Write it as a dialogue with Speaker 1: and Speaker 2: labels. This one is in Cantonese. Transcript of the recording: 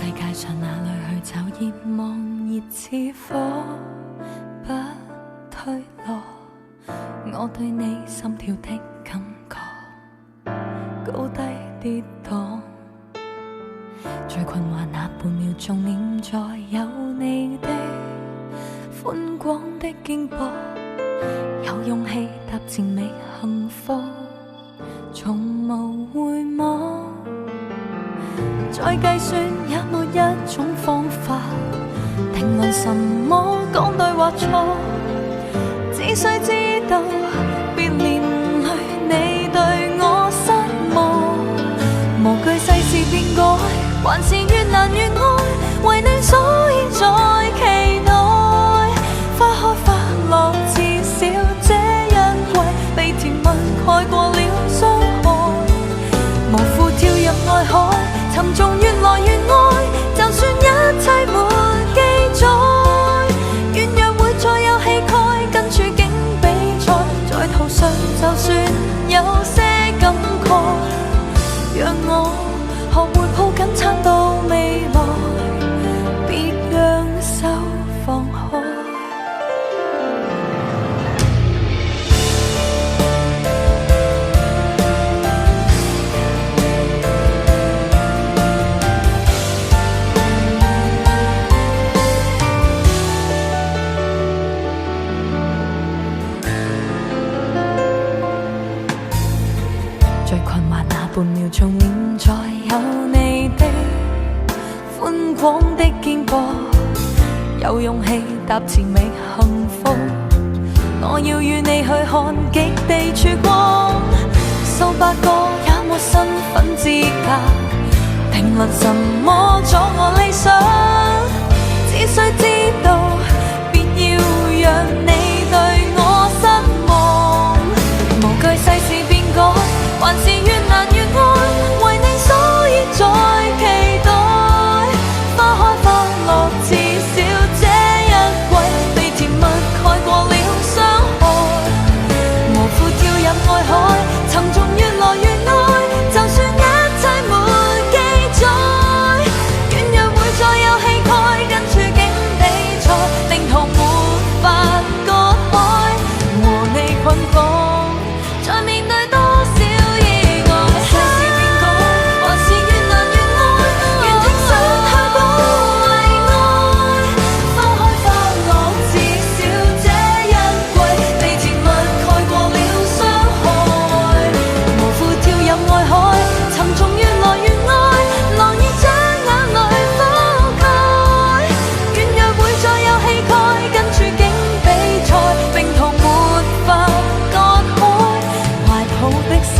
Speaker 1: 世界上哪裏去找熱望熱似火，不退落。我對你心跳的感覺，高低跌宕。最困惑那半秒鐘，念在有你的寬廣的肩膊，有勇氣踏前覓幸福，從無回望。再計算也沒一種方法定論什麼講對或錯，只需知道別年裏你對我失望。無懼世事變改，還是越難越愛，為你所以在期待。花開花落，至少這一季被甜蜜蓋過了傷害。無負跳入愛海，沉重越來越愛，就算一切沒記載，軟弱會再有氣概，跟處境比賽，在途上就算有些感慨，讓我學會抱緊撐到未來，別讓手放開。最困惑那半秒鐘，念在有你的寬廣的肩膊，有勇氣踏前覓幸福。我要與你去看極地曙光，數百個也沒身份資格評論什麼阻我理想，只需知道別要讓你對我失望。無懼世事變改，還是越難越愛，為你所以在期待。花開花落，至少這一季被甜蜜蓋過了傷害。無負跳入愛海，沉重越來越愛，就算一切沒記載，軟弱會再有氣概，跟處境比賽，定途沒法割開，和你捆綁，在面對多少意外。世事變改，還是越難越愛，願挺身去保衛愛。花開花落，至少這一季被甜蜜蓋過了傷害。無負跳入愛海，沉重越來越愛，浪已將眼淚覆蓋。軟弱會再有氣概，跟處境比賽，並途沒法割開，懷抱的手。